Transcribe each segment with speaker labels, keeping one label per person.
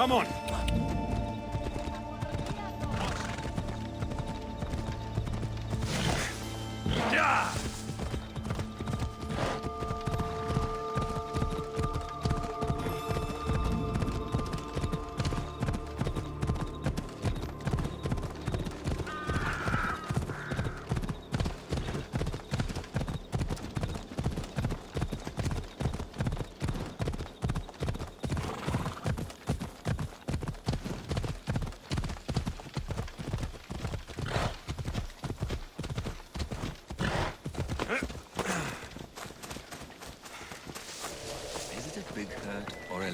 Speaker 1: Come on! Yeah!
Speaker 2: Big hurt or a...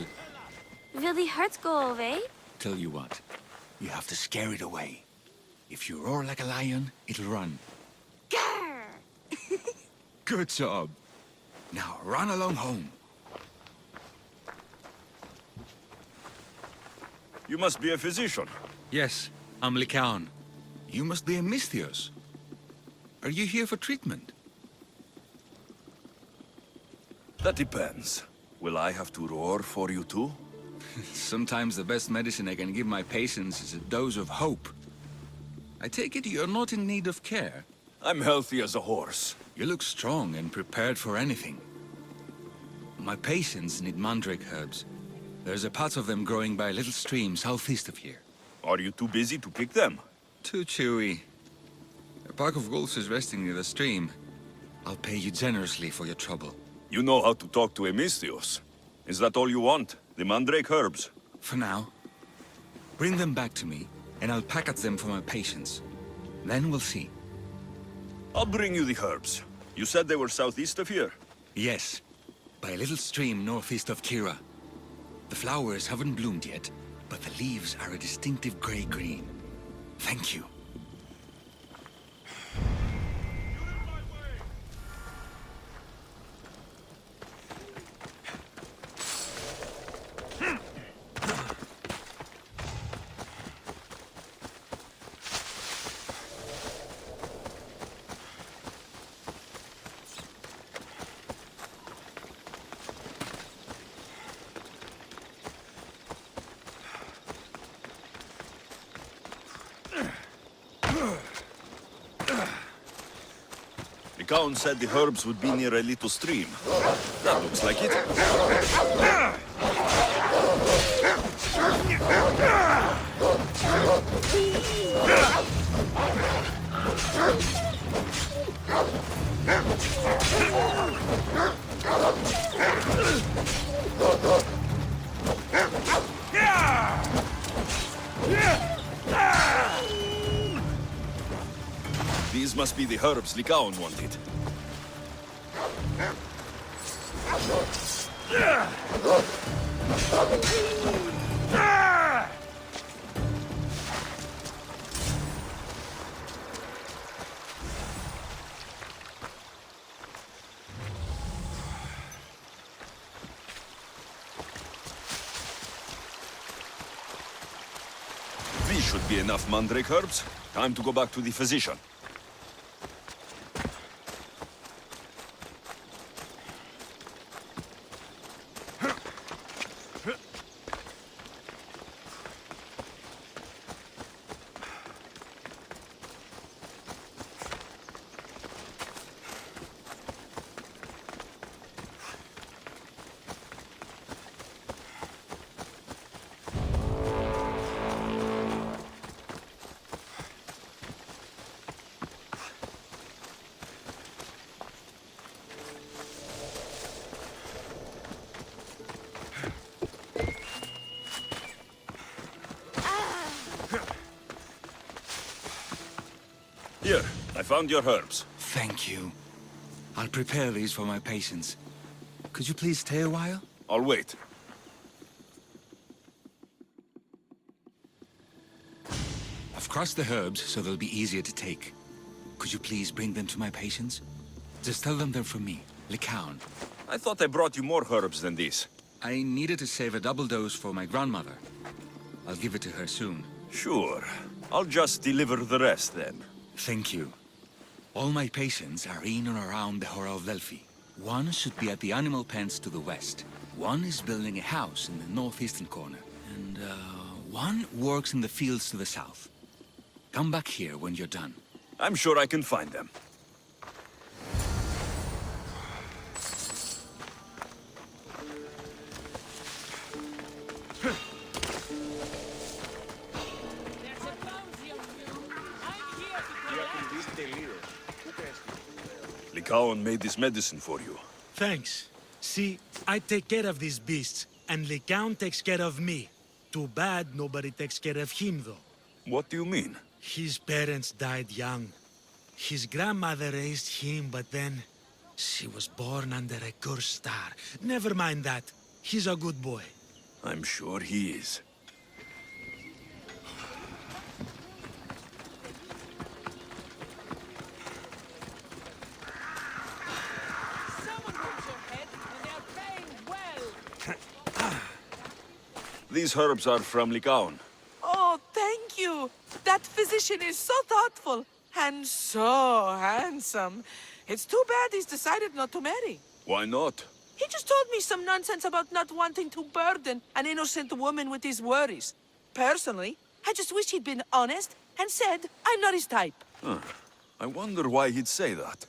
Speaker 3: Will the hurts go away?
Speaker 2: Tell you what, you have to scare it away. If you roar like a lion, it'll run.
Speaker 3: Grr!
Speaker 2: Good job. Now run along home.
Speaker 1: You must be a physician.
Speaker 2: Yes, I'm Lycaon. You must be a Misthios. Are you here for treatment?
Speaker 1: That depends. Will I have to roar for you too?
Speaker 2: Sometimes the best medicine I can give my patients is a dose of hope. I take it you're not in need of care.
Speaker 1: I'm healthy as a horse.
Speaker 2: You look strong and prepared for anything. My patients need mandrake herbs. There's a patch of them growing by a little stream southeast of here.
Speaker 1: Are you too busy to pick them?
Speaker 2: Too chewy. A pack of wolves is resting near the stream. I'll pay you generously for your trouble.
Speaker 1: You know how to talk to a Misthios. Is that all you want? The mandrake herbs?
Speaker 2: For now. Bring them back to me, and I'll package them for my patients. Then we'll see.
Speaker 1: I'll bring you the herbs. You said they were southeast of here?
Speaker 2: Yes, by a little stream northeast of Kira. The flowers haven't bloomed yet, but the leaves are a distinctive gray-green. Thank you.
Speaker 1: The Count said the herbs would be near a little stream. That looks like it. These must be the herbs Lycaon wanted. These should be enough mandrake herbs. Time to go back to the physician. Here, I found your herbs.
Speaker 2: Thank you. I'll prepare these for my patients. Could you please stay a while?
Speaker 1: I'll wait.
Speaker 2: I've crossed the herbs so they'll be easier to take. Could you please bring them to my patients? Just tell them they're from me, Lycaon.
Speaker 1: I thought I brought you more herbs than these.
Speaker 2: I needed to save a double dose for my grandmother. I'll give it to her soon.
Speaker 1: Sure. I'll just deliver the rest then.
Speaker 2: Thank you. All my patients are in and around the Hora of Delphi. One should be at the animal pens to the west. One is building a house in the northeastern corner. And, one works in the fields to the south. Come back here when you're done.
Speaker 1: I'm sure I can find them. Lycaon made this medicine for you.
Speaker 4: Thanks. See, I take care of these beasts, and Lycaon takes care of me. Too bad nobody takes care of him, though.
Speaker 1: What do you mean?
Speaker 4: His parents died young. His grandmother raised him, but then she was born under a cursed star. Never mind that. He's a good boy.
Speaker 1: I'm sure he is. These herbs are from Lycaon.
Speaker 5: Oh, thank you. That physician is so thoughtful and so handsome. It's too bad he's decided not to marry.
Speaker 1: Why not?
Speaker 5: He just told me some nonsense about not wanting to burden an innocent woman with his worries. Personally, I just wish he'd been honest and said I'm not his type.
Speaker 1: I wonder why he'd say that.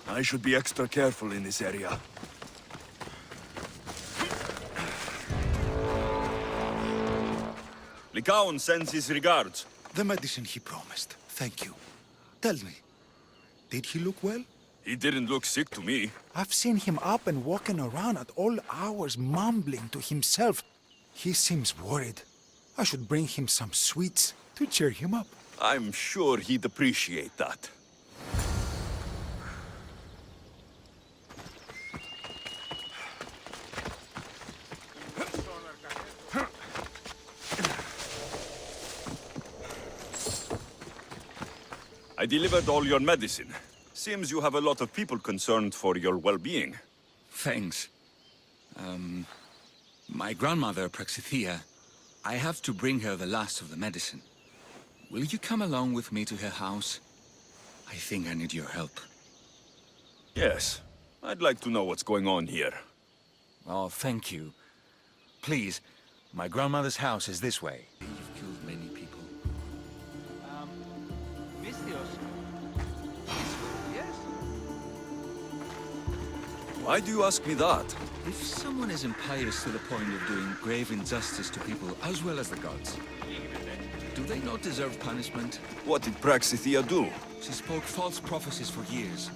Speaker 1: I should be extra careful in this area. Lycaon sends his regards.
Speaker 6: The medicine he promised. Thank you. Tell me, did he look well?
Speaker 1: He didn't look sick to me.
Speaker 6: I've seen him up and walking around at all hours, mumbling to himself. He seems worried. I should bring him some sweets to cheer him up.
Speaker 1: I'm sure he'd appreciate that. I delivered all your medicine. Seems you have a lot of people concerned for your well-being.
Speaker 2: Thanks. My grandmother, Praxithea, I have to bring her the last of the medicine. Will you come along with me to her house? I think I need your help.
Speaker 1: Yes. I'd like to know what's going on here.
Speaker 2: Oh, thank you. Please, my grandmother's house is this way. You've killed many people.
Speaker 1: Why do you ask me that?
Speaker 2: If someone is impious to the point of doing grave injustice to people as well as the gods, do they not deserve punishment?
Speaker 1: What did Praxithea do?
Speaker 2: She spoke false prophecies for years.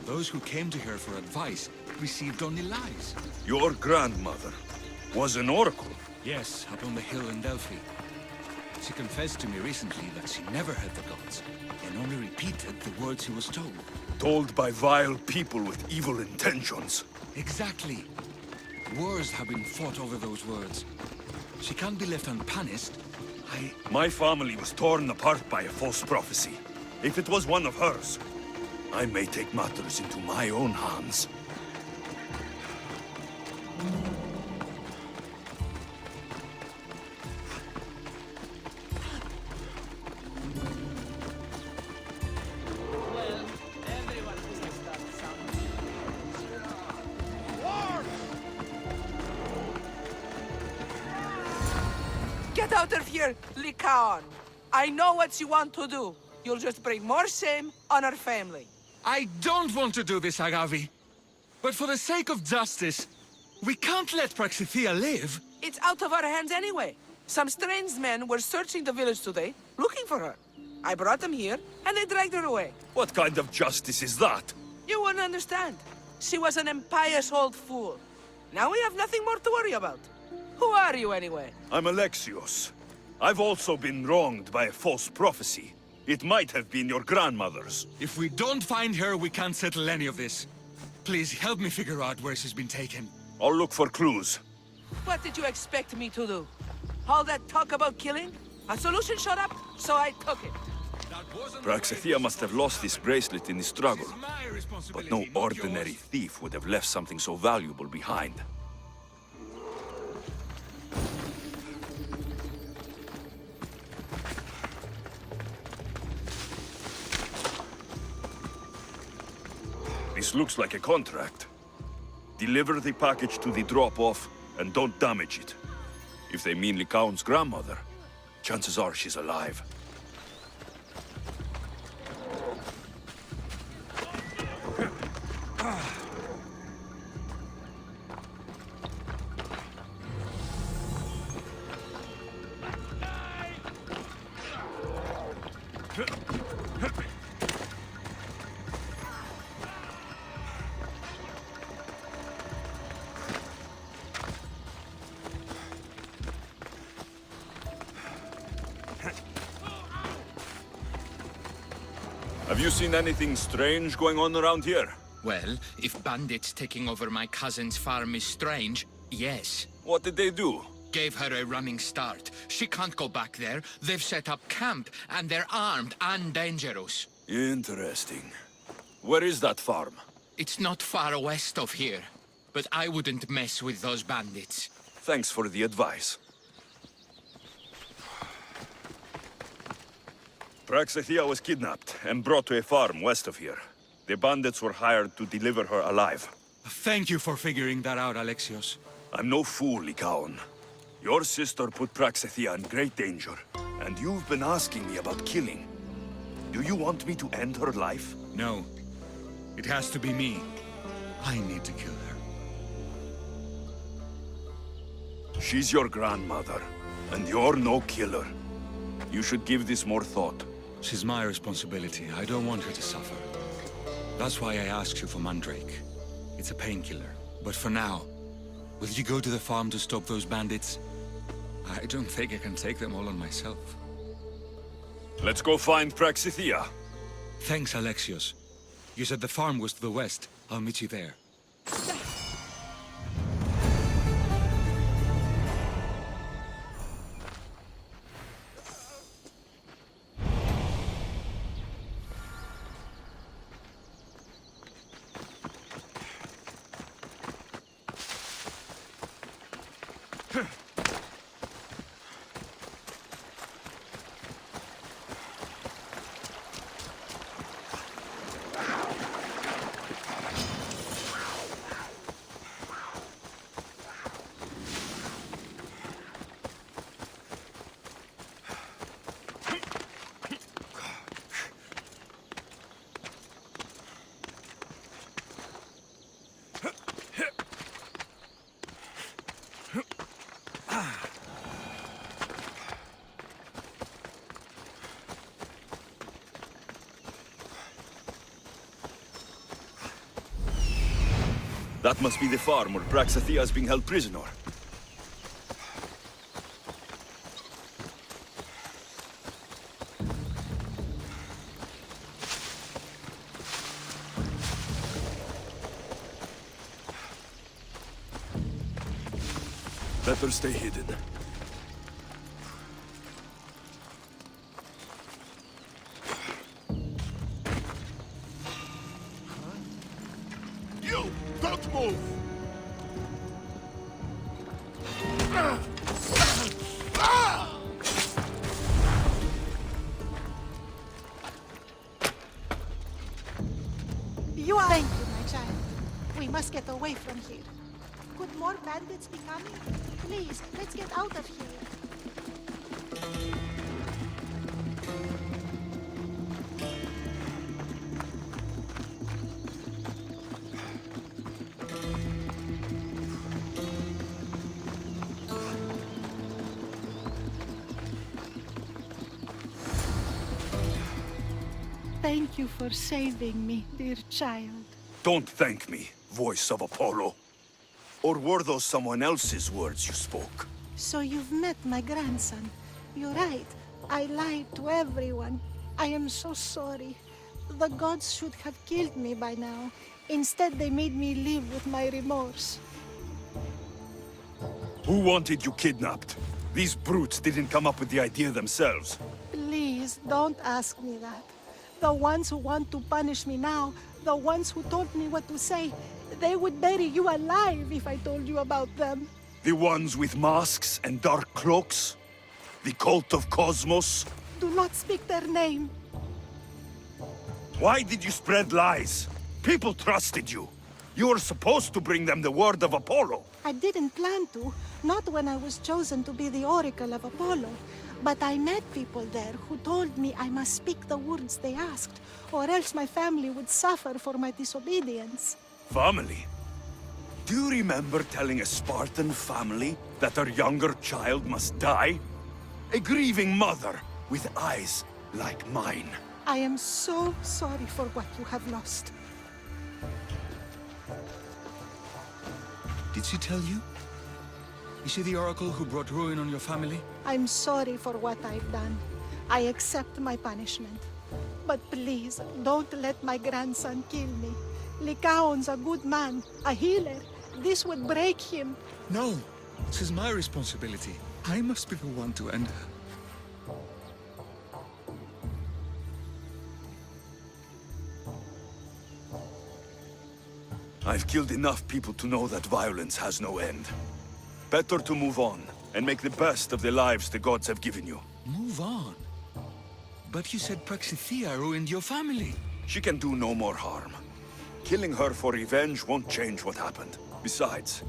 Speaker 2: Those who came to her for advice received only lies.
Speaker 1: Your grandmother was an oracle.
Speaker 2: Yes, up on the hill in Delphi. She confessed to me recently that she never heard the gods, and only repeated the words she was told.
Speaker 1: Told by vile people with evil intentions.
Speaker 2: Exactly. Wars have been fought over those words. She can't be left unpunished.
Speaker 1: My family was torn apart by a false prophecy. If it was one of hers, I may take matters into my own hands.
Speaker 5: Get out of here, Lycaon. I know what you want to do. You'll just bring more shame on our family.
Speaker 2: I don't want to do this, Agavi. But for the sake of justice, we can't let Praxithea live.
Speaker 5: It's out of our hands anyway. Some strange men were searching the village today, looking for her. I brought them here, and they dragged her away.
Speaker 1: What kind of justice is that?
Speaker 5: You wouldn't understand. She was an impious old fool. Now we have nothing more to worry about. Who are you, anyway?
Speaker 1: I'm Alexios. I've also been wronged by a false prophecy. It might have been your grandmother's.
Speaker 2: If we don't find her, we can't settle any of this. Please, help me figure out where she's been taken.
Speaker 1: I'll look for clues.
Speaker 5: What did you expect me to do? All that talk about killing? A solution showed up, so I took it.
Speaker 1: Praxithea must have lost this bracelet in the struggle. But no ordinary thief would have left something so valuable behind. This looks like a contract. Deliver the package to the drop-off and don't damage it. If they mean Lycaon's grandmother, chances are she's alive. Have you seen anything strange going on around here?
Speaker 7: Well, if bandits taking over my cousin's farm is strange, yes.
Speaker 1: What did they do?
Speaker 7: Gave her a running start. She can't go back there. They've set up camp, and they're armed and dangerous.
Speaker 1: Interesting. Where is that farm?
Speaker 7: It's not far west of here, but I wouldn't mess with those bandits.
Speaker 1: Thanks for the advice. Praxithea was kidnapped and brought to a farm west of here. The bandits were hired to deliver her alive.
Speaker 2: Thank you for figuring that out, Alexios.
Speaker 1: I'm no fool, Lycaon. Your sister put Praxithea in great danger, and you've been asking me about killing. Do you want me to end her life?
Speaker 2: No. It has to be me. I need to kill her.
Speaker 1: She's your grandmother, and you're no killer. You should give this more thought.
Speaker 2: She's my responsibility. I don't want her to suffer. That's why I asked you for Mandrake. It's a painkiller. But for now, will you go to the farm to stop those bandits? I don't think I can take them all on myself.
Speaker 1: Let's go find Praxithea.
Speaker 2: Thanks, Alexios. You said the farm was to the west. I'll meet you there.
Speaker 1: That must be the farm where Praxithea is being held prisoner. Better stay hidden. You! Don't move!
Speaker 8: You are... Thank you, my child. We must get away from here. Could more bandits be coming? Please, let's get out of here. Thank you for saving me, dear child.
Speaker 1: Don't thank me, voice of Apollo. Or were those someone else's words you spoke?
Speaker 8: So you've met my grandson. You're right. I lied to everyone. I am so sorry. The gods should have killed me by now. Instead, they made me live with my remorse.
Speaker 1: Who wanted you kidnapped? These brutes didn't come up with the idea themselves.
Speaker 8: Please, don't ask me that. The ones who want to punish me now, the ones who told me what to say, they would bury you alive if I told you about them.
Speaker 1: The ones with masks and dark cloaks? The cult of Cosmos?
Speaker 8: Do not speak their name.
Speaker 1: Why did you spread lies? People trusted you. You were supposed to bring them the word of Apollo.
Speaker 8: I didn't plan to, not when I was chosen to be the Oracle of Apollo. But I met people there who told me I must speak the words they asked, or else my family would suffer for my disobedience.
Speaker 1: Family? Do you remember telling a Spartan family that their younger child must die? A grieving mother with eyes like mine.
Speaker 8: I am so sorry for what you have lost.
Speaker 2: Did she tell you? Is she the oracle who brought ruin on your family?
Speaker 8: I'm sorry for what I've done. I accept my punishment. But please, don't let my grandson kill me. Lycaon's a good man, a healer. This would break him.
Speaker 2: No, this is my responsibility. I must be the one to end her.
Speaker 1: I've killed enough people to know that violence has no end. Better to move on, and make the best of the lives the gods have given you.
Speaker 2: Move on? But you said Praxithea ruined your family.
Speaker 1: She can do no more harm. Killing her for revenge won't change what happened. Besides,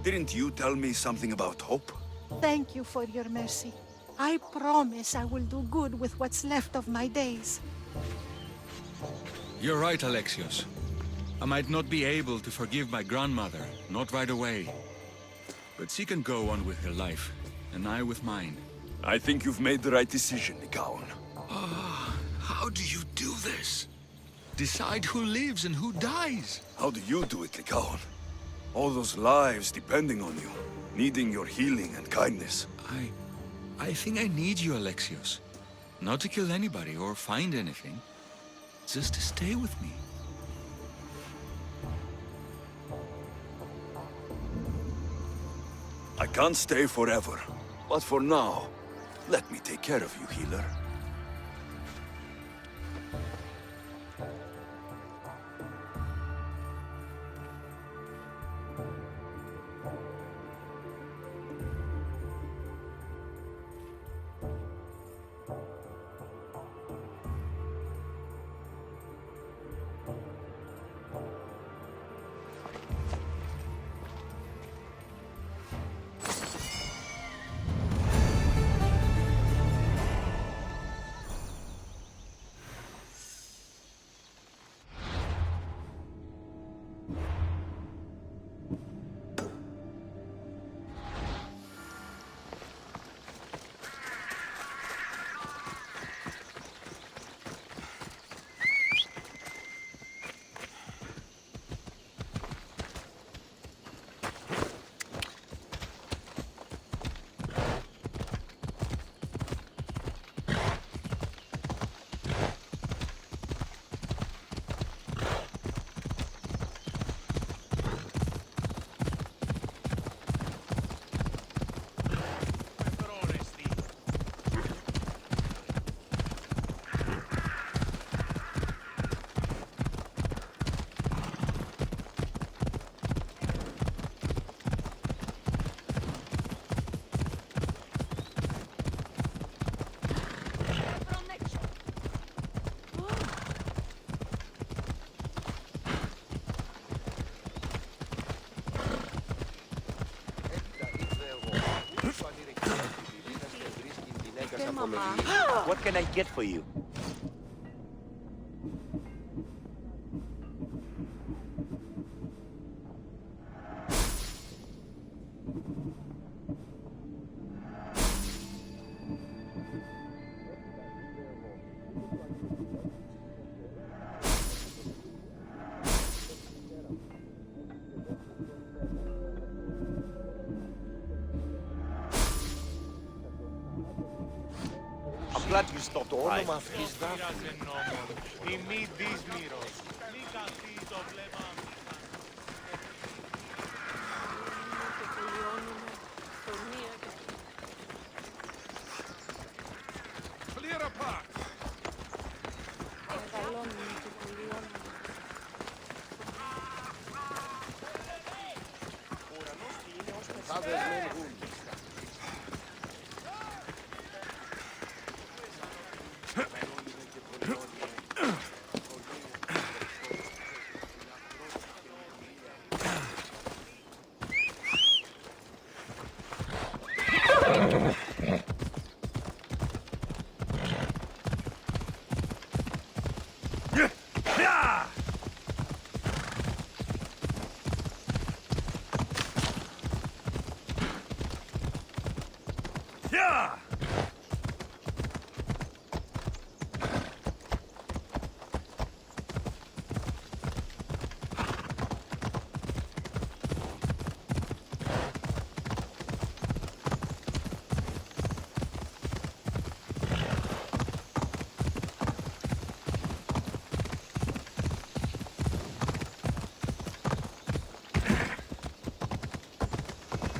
Speaker 1: didn't you tell me something about hope?
Speaker 8: Thank you for your mercy. I promise I will do good with what's left of my days.
Speaker 2: You're right, Alexios. I might not be able to forgive my grandmother, not right away. But she can go on with her life, and I with mine.
Speaker 1: I think you've made the right decision, Lycaon.
Speaker 2: How do you do this? Decide who lives and who dies?
Speaker 1: How do you do it, Lycaon? All those lives depending on you, needing your healing and kindness.
Speaker 2: I think I need you, Alexios. Not to kill anybody or find anything. Just to stay with me.
Speaker 1: I can't stay forever, but for now, let me take care of you, healer.
Speaker 9: What can I get for you? glad you stopped by.
Speaker 1: Clear a path.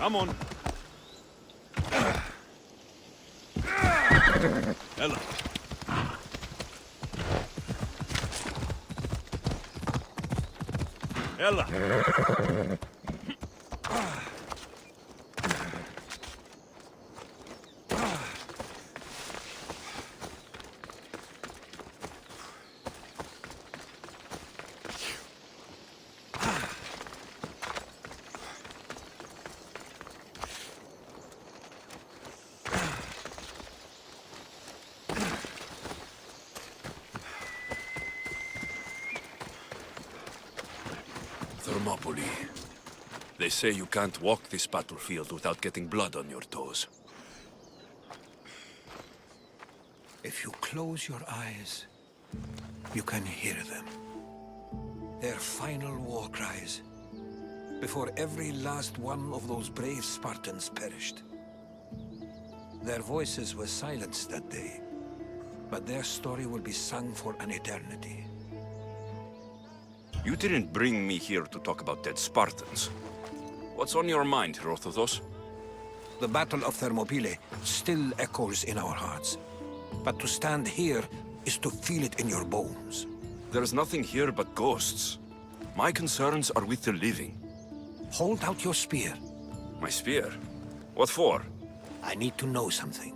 Speaker 1: Come on. Ella. Ella. Thermopylae. They say you can't walk this battlefield without getting blood on your toes.
Speaker 10: If you close your eyes, you can hear them. Their final war cries, before every last one of those brave Spartans perished. Their voices were silenced that day, but their story will be sung for an eternity.
Speaker 1: You didn't bring me here to talk about dead Spartans. What's on your mind, Herodotus?
Speaker 10: The Battle of Thermopylae still echoes in our hearts. But to stand here is to feel it in your bones.
Speaker 1: There's nothing here but ghosts. My concerns are with the living.
Speaker 10: Hold out your spear.
Speaker 1: My spear? What for?
Speaker 10: I need to know something.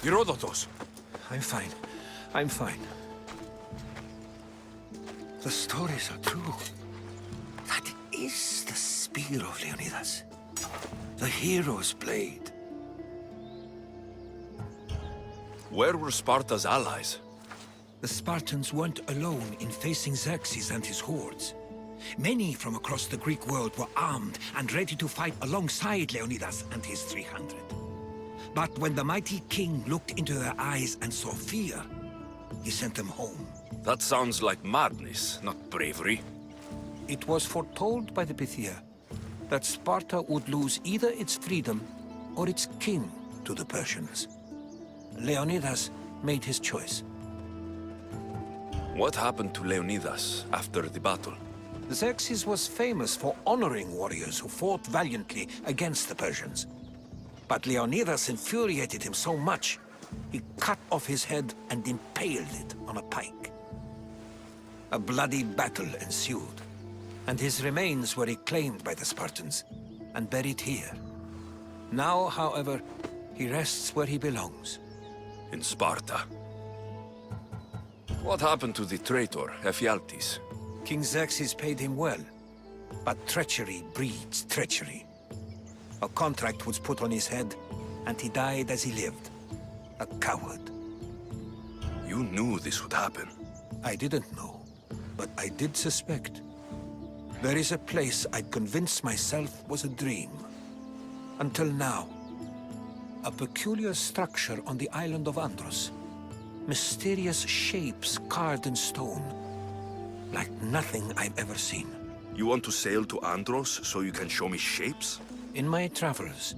Speaker 1: Herodotus!
Speaker 10: I'm fine. I'm fine. The stories are true. That is the spear of Leonidas. The hero's blade.
Speaker 1: Where were Sparta's allies?
Speaker 10: The Spartans weren't alone in facing Xerxes and his hordes. Many from across the Greek world were armed and ready to fight alongside Leonidas and his 300. But when the mighty king looked into their eyes and saw fear, he sent them home.
Speaker 1: That sounds like madness, not bravery.
Speaker 10: It was foretold by the Pythia that Sparta would lose either its freedom or its king to the Persians. Leonidas made his choice.
Speaker 1: What happened to Leonidas after the battle?
Speaker 10: Xerxes was famous for honoring warriors who fought valiantly against the Persians. But Leonidas infuriated him so much, he cut off his head and impaled it on a pike. A bloody battle ensued, and his remains were reclaimed by the Spartans and buried here. Now, however, he rests where he belongs.
Speaker 1: In Sparta. What happened to the traitor, Ephialtes?
Speaker 10: King Xerxes paid him well, but treachery breeds treachery. A contract was put on his head, and he died as he lived. A coward.
Speaker 1: You knew this would happen.
Speaker 10: I didn't know, but I did suspect. There is a place I'd convinced myself was a dream. Until now. A peculiar structure on the island of Andros. Mysterious shapes carved in stone. Like nothing I've ever seen.
Speaker 1: You want to sail to Andros so you can show me shapes?
Speaker 10: In my travels,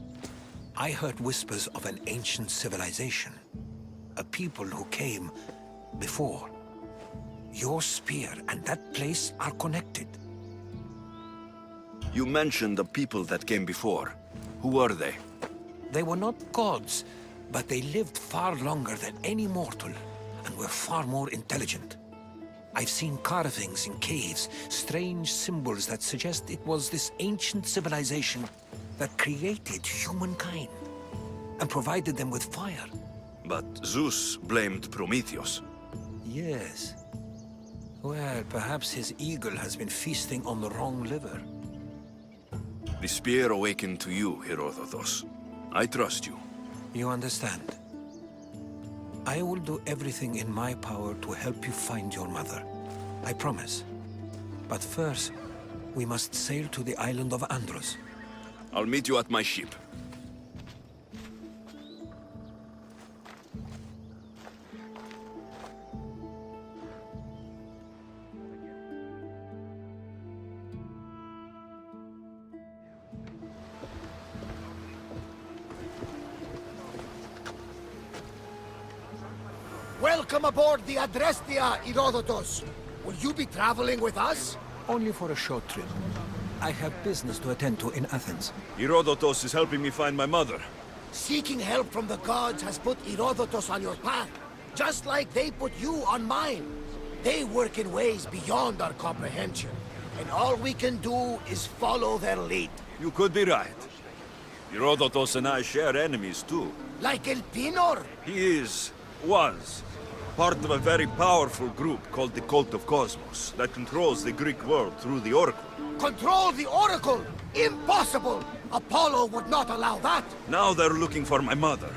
Speaker 10: I heard whispers of an ancient civilization. A people who came before. Your spear and that place are connected.
Speaker 1: You mentioned the people that came before. Who were they?
Speaker 10: They were not gods, but they lived far longer than any mortal, and were far more intelligent. I've seen carvings in caves, strange symbols that suggest it was this ancient civilization that created humankind, and provided them with fire.
Speaker 1: But Zeus blamed Prometheus.
Speaker 10: Yes. Well, perhaps his eagle has been feasting on the wrong liver.
Speaker 1: The spear awakened to you, Herodotus. I trust you.
Speaker 10: You understand. I will do everything in my power to help you find your mother. I promise. But first, we must sail to the island of Andros.
Speaker 1: I'll meet you at my ship.
Speaker 11: Welcome aboard the Adrestia, Herodotus. Will you be traveling with us?
Speaker 10: Only for a short trip. I have business to attend to in Athens.
Speaker 1: Herodotus is helping me find my mother.
Speaker 11: Seeking help from the gods has put Herodotus on your path, just like they put you on mine. They work in ways beyond our comprehension, and all we can do is follow their lead.
Speaker 1: You could be right. Herodotus and I share enemies too.
Speaker 11: Like El Pinor?
Speaker 1: He was, part of a very powerful group called the Cult of Cosmos that controls the Greek world through the Oracle.
Speaker 11: Control the Oracle? Impossible! Apollo would not allow that!
Speaker 1: Now they're looking for my mother.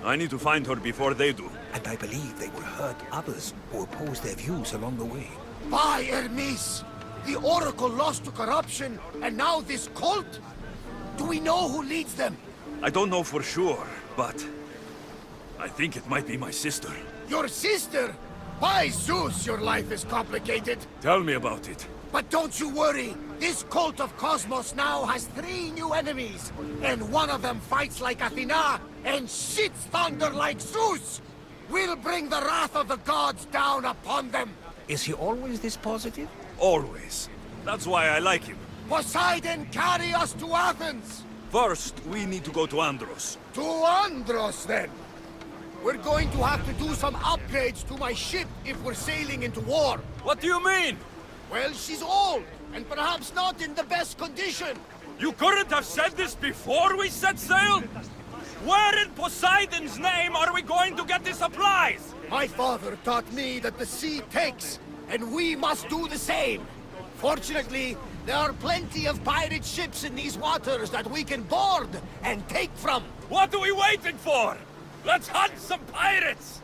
Speaker 1: I need to find her before they do.
Speaker 10: And I believe they will hurt others who oppose their views along the way.
Speaker 11: By Hermes! The Oracle lost to corruption, and now this cult? Do we know who leads them?
Speaker 1: I don't know for sure, but I think it might be my sister.
Speaker 11: Your sister? By Zeus, your life is complicated.
Speaker 1: Tell me about it.
Speaker 11: But don't you worry. This cult of Cosmos now has 3 new enemies. And one of them fights like Athena and shits thunder like Zeus. We'll bring the wrath of the gods down upon them.
Speaker 10: Is he always this positive?
Speaker 1: Always. That's why I like him.
Speaker 11: Poseidon, carry us to Athens!
Speaker 1: First, we need to go to Andros.
Speaker 11: To Andros, then? We're going to have to do some upgrades to my ship if we're sailing into war.
Speaker 1: What do you mean?
Speaker 11: Well, she's old, and perhaps not in the best condition.
Speaker 1: You couldn't have said this before we set sail? Where in Poseidon's name are we going to get the supplies?
Speaker 11: My father taught me that the sea takes, and we must do the same. Fortunately, there are plenty of pirate ships in these waters that we can board and take from.
Speaker 1: What are we waiting for? Let's hunt some pirates!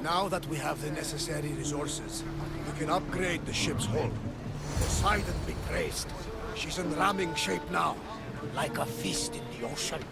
Speaker 11: Now that we have the necessary resources, we can upgrade the ship's hull. Poseidon be praised. She's in ramming shape now, like a feast in the ocean.